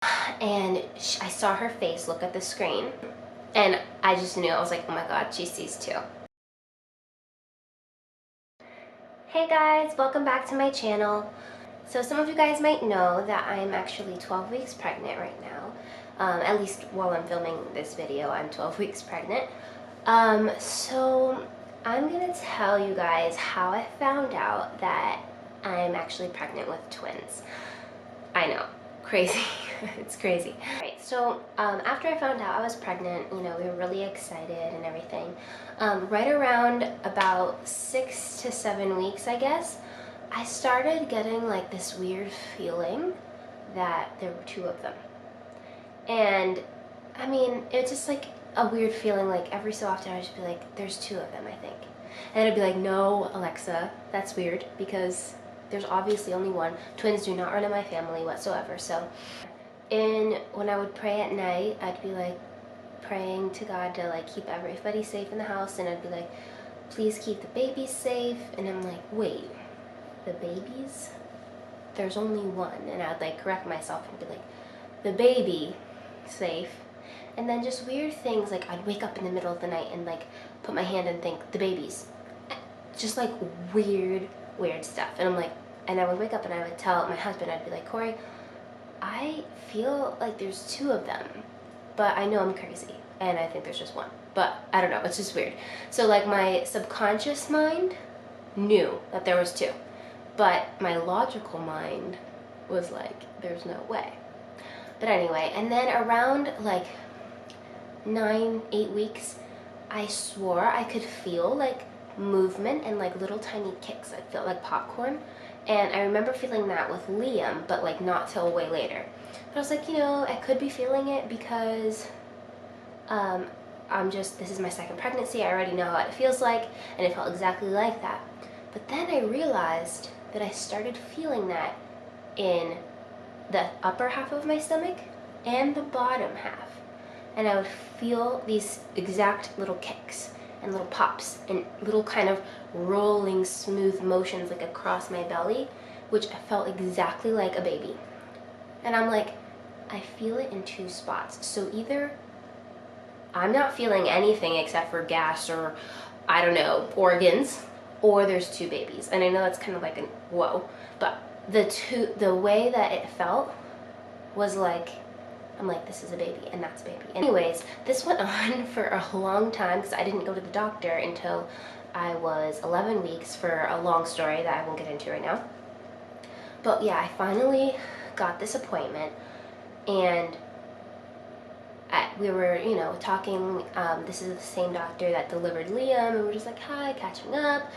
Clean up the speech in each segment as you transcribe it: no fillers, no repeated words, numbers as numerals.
and I saw her face look at the screen, and I just knew. I was like, oh my god, she sees too. Hey guys, welcome back to my channel. So some of you guys might know that I'm actually 12 weeks pregnant right now. At least while I'm filming this video, I'm 12 weeks pregnant. So I'm gonna tell you guys how I found out that I'm actually pregnant with twins. I know, crazy. It's crazy. Right, so after I found out I was pregnant, you know, we were really excited and everything. Right around about 6 to 7 weeks, I guess, I started getting like this weird feeling that there were two of them. And I mean, it's just like a weird feeling, like every so often I'd just be like, there's two of them, I think. And I'd be like, no, Alexa, that's weird because there's obviously only one. Twins do not run in my family whatsoever. So when I would pray at night, I'd be like praying to God to like keep everybody safe in the house, and I'd be like, please keep the babies safe. And I'm like, wait, the babies? There's only one. And I'd like correct myself and be like, the baby safe. And then just weird things, like I'd wake up in the middle of the night and like put my hand and think, the babies. Just like weird stuff. And I'm like, and I would wake up and I would tell my husband, I'd be like, Corey, I feel like there's two of them, but I know I'm crazy and I think there's just one. But I don't know, it's just weird. So like my subconscious mind knew that there was two, but my logical mind was like, there's no way. But anyway, and then around like 9-8 weeks, I swore I could feel like movement and like little tiny kicks. I felt like popcorn. And I remember feeling that with Liam, but like not till way later. But I was like, you know, I could be feeling it because this is my second pregnancy. I already know what it feels like, and it felt exactly like that. But then I realized that I started feeling that in the upper half of my stomach and the bottom half. And I would feel these exact little kicks and little pops and little kind of rolling smooth motions like across my belly, which felt exactly like a baby. And I'm like, I feel it in two spots. So either I'm not feeling anything except for gas or, I don't know, organs, or there's two babies. And I know that's kind of like a whoa, but the way that it felt was like, I'm like, this is a baby and that's a baby. Anyways, this went on for a long time because I didn't go to the doctor until I was 11 weeks for a long story that I won't get into right now. But yeah, I finally got this appointment, and we were, you know, talking. This is the same doctor that delivered Liam, and we're just like, hi, catching up.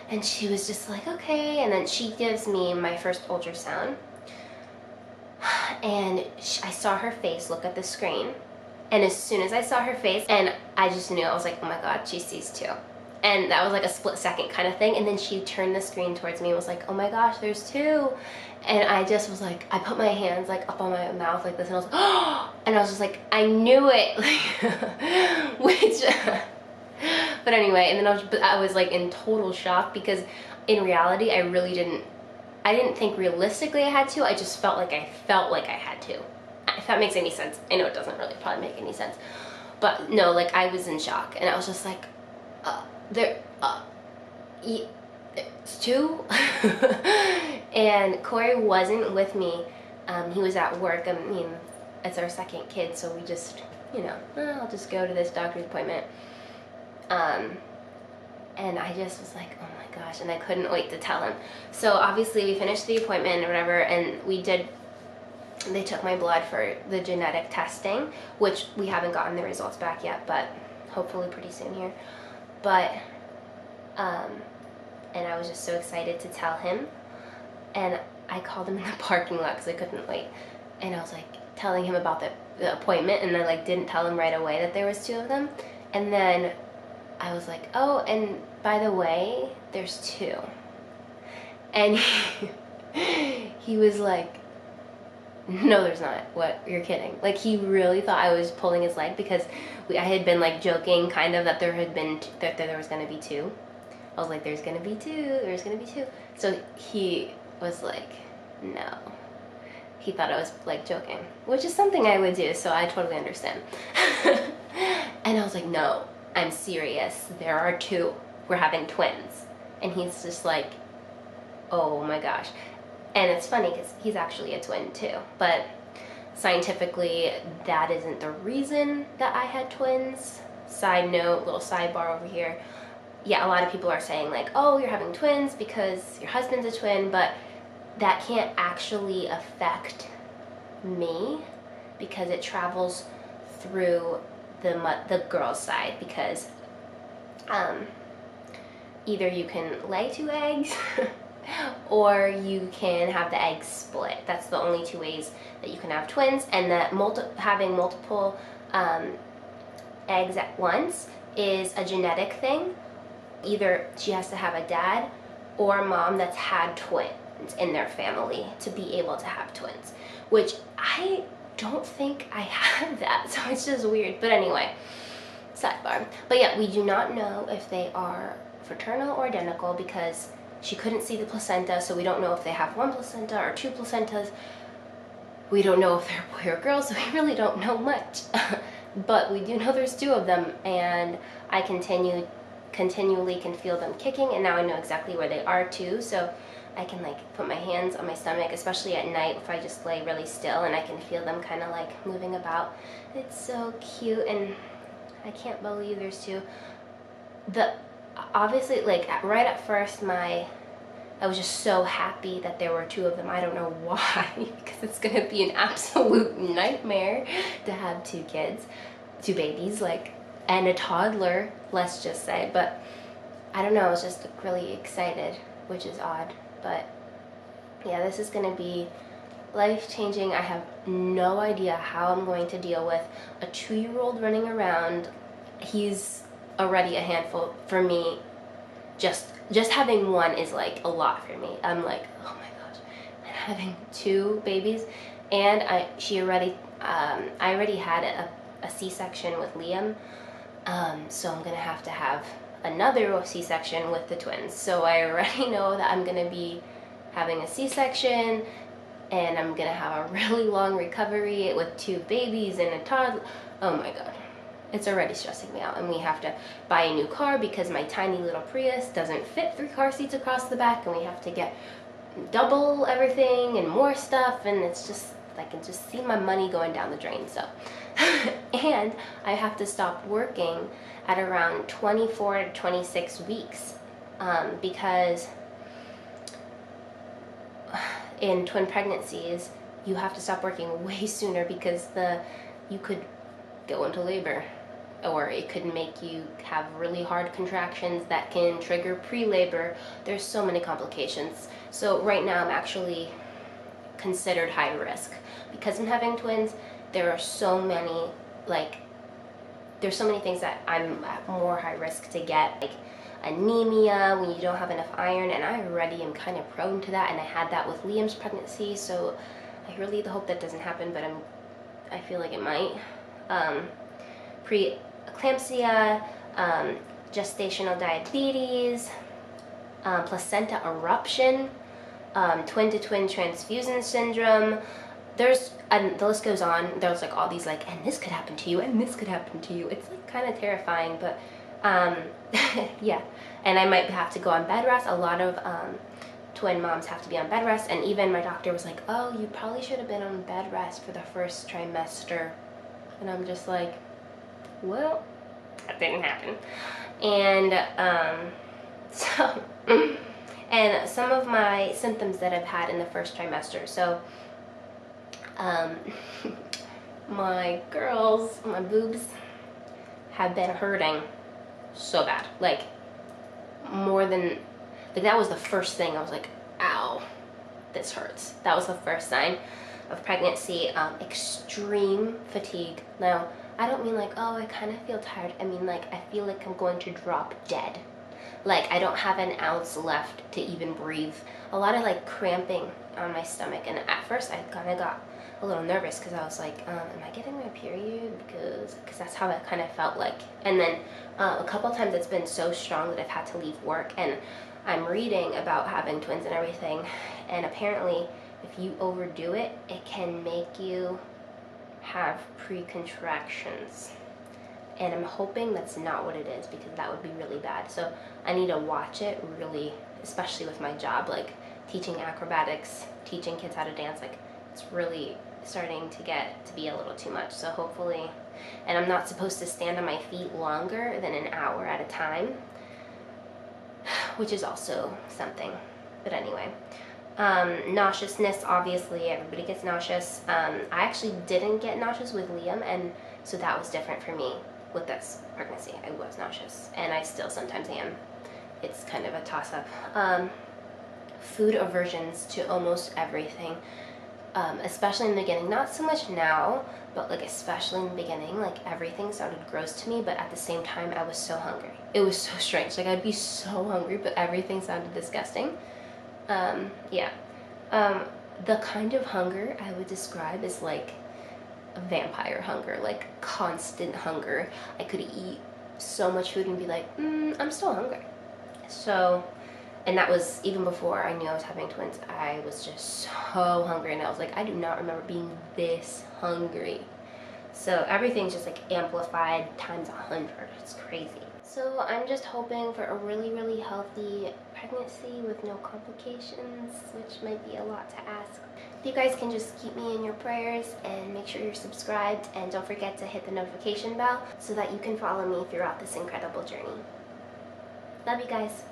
And she was just like, okay. And then she gives me my first ultrasound. And I saw her face look at the screen, and as soon as I saw her face, and I just knew, I was like, oh my god, she sees too. And that was like a split second kind of thing. And then she turned the screen towards me and was like, oh my gosh, there's two. And I just was like, I put my hands like up on my mouth like this, and I was like, oh, and I was just like, I knew it. Which but anyway, and then I was like in total shock because in reality I didn't think realistically I had to. I just felt like I had to. If that makes any sense. I know it doesn't really probably make any sense. But no, like I was in shock, and I was just like, it's two? And Corey wasn't with me. He was at work. I mean, it's our second kid, so we just, you know, I'll just go to this doctor's appointment. And I just was like, oh my gosh, and I couldn't wait to tell him. So obviously we finished the appointment or whatever, and they took my blood for the genetic testing, which we haven't gotten the results back yet, but hopefully pretty soon here. But, and I was just so excited to tell him, and I called him in the parking lot because I couldn't wait, and I was like telling him about the appointment, and I like didn't tell him right away that there was two of them, and then I was like, oh, and by the way, there's two. And he was like, no, there's not. What? You're kidding. Like, he really thought I was pulling his leg because I had been like joking kind of that there was going to be two. I was like, there's going to be two. So he was like, no. he thought I was like joking, which is something I would do, so I totally understand. And I was like, no, I'm serious. There are two. We're having twins. And he's just like, oh my gosh. And it's funny because he's actually a twin too, but scientifically that isn't the reason that I had twins. Side note, little sidebar over here. Yeah, a lot of people are saying like, oh, you're having twins because your husband's a twin, but that can't actually affect me because it travels through the girl's side, because either you can lay two eggs or you can have the eggs split. That's the only two ways that you can have twins, and that having multiple eggs at once is a genetic thing. Either she has to have a dad or a mom that's had twins in their family to be able to have twins, which I don't think I have that, so it's just weird. But anyway, sidebar. But yeah, we do not know if they are fraternal or identical because she couldn't see the placenta, so we don't know if they have one placenta or two placentas. We don't know if they're boy or girl, so we really don't know much. But we do know there's two of them, and I continually can feel them kicking, and now I know exactly where they are too, so I can like put my hands on my stomach, especially at night if I just lay really still, and I can feel them kind of like moving about. It's so cute, and I can't believe there's two. Obviously, like right at first, I was just so happy that there were two of them. I don't know why, because it's gonna be an absolute nightmare to have two kids, two babies, like, and a toddler, let's just say. But I don't know, I was just really excited, which is odd. But yeah, this is gonna be life-changing. I have no idea how I'm going to deal with a 2-year-old running around. He's already a handful for me. Just having one is like a lot for me. I'm like, oh my gosh, and having two babies, and I already had a C-section with Liam, so I'm gonna have to have another C-section with the twins. So I already know that I'm gonna be having a C-section, and I'm gonna have a really long recovery with two babies and a toddler. Oh my god. It's already stressing me out, and we have to buy a new car because my tiny little Prius doesn't fit 3 car seats across the back, and we have to get double everything and more stuff, and it's just, I can just see my money going down the drain. So and I have to stop working at around 24 to 26 weeks because in twin pregnancies you have to stop working way sooner because you could go into labor, or it could make you have really hard contractions that can trigger pre-labor. There's so many complications. So right now I'm actually considered high risk because I'm having twins. There are so many, there's so many things that I'm at more high risk to get, like anemia when you don't have enough iron, and I already am kind of prone to that, and I had that with Liam's pregnancy, so I really hope that doesn't happen, but I feel like it might. Preeclampsia, gestational diabetes, placenta eruption, twin-to-twin transfusion syndrome. And the list goes on. There's like all these like, and this could happen to you, and this could happen to you. It's like kind of terrifying, but yeah. And I might have to go on bed rest. A lot of twin moms have to be on bed rest, and even my doctor was like, oh, you probably should have been on bed rest for the first trimester. And I'm just like, well, that didn't happen. And so, and some of my symptoms that I've had in the first trimester. So, my boobs have been hurting so bad. Like, more than, like, that was the first thing. I was like, ow, this hurts. That was the first sign of pregnancy. Extreme fatigue. Now, I don't mean like, oh, I kind of feel tired. I mean like, I feel like I'm going to drop dead. Like, I don't have an ounce left to even breathe. A lot of like cramping on my stomach, and at first I kind of got a little nervous because I was like, am I getting my period? Because that's how it kind of felt like. And then a couple times it's been so strong that I've had to leave work, and I'm reading about having twins and everything, and apparently if you overdo it, it can make you have pre-contractions. And I'm hoping that's not what it is, because that would be really bad. So I need to watch it really, especially with my job, like teaching acrobatics, teaching kids how to dance. Like, it's really starting to get to be a little too much. So hopefully, and I'm not supposed to stand on my feet longer than an hour at a time, which is also something. But anyway, nauseousness, obviously everybody gets nauseous. I actually didn't get nauseous with Liam, and so that was different for me. With this pregnancy, I was nauseous, and I still sometimes am. It's kind of a toss-up. Food aversions to almost everything, especially in the beginning. Not so much now, but like especially in the beginning, like everything sounded gross to me, but at the same time I was so hungry. It was so strange. Like, I'd be so hungry, but everything sounded disgusting. Yeah. The kind of hunger I would describe is like a vampire hunger, like constant hunger. I could eat so much food and be like, I'm still hungry. So, and that was even before I knew I was having twins. I was just so hungry, and I was like, I do not remember being this hungry. So everything's just like amplified times 100. It's crazy. So I'm just hoping for a really, really healthy pregnancy with no complications, which might be a lot to ask. If you guys can just keep me in your prayers and make sure you're subscribed, and don't forget to hit the notification bell so that you can follow me throughout this incredible journey. Love you guys.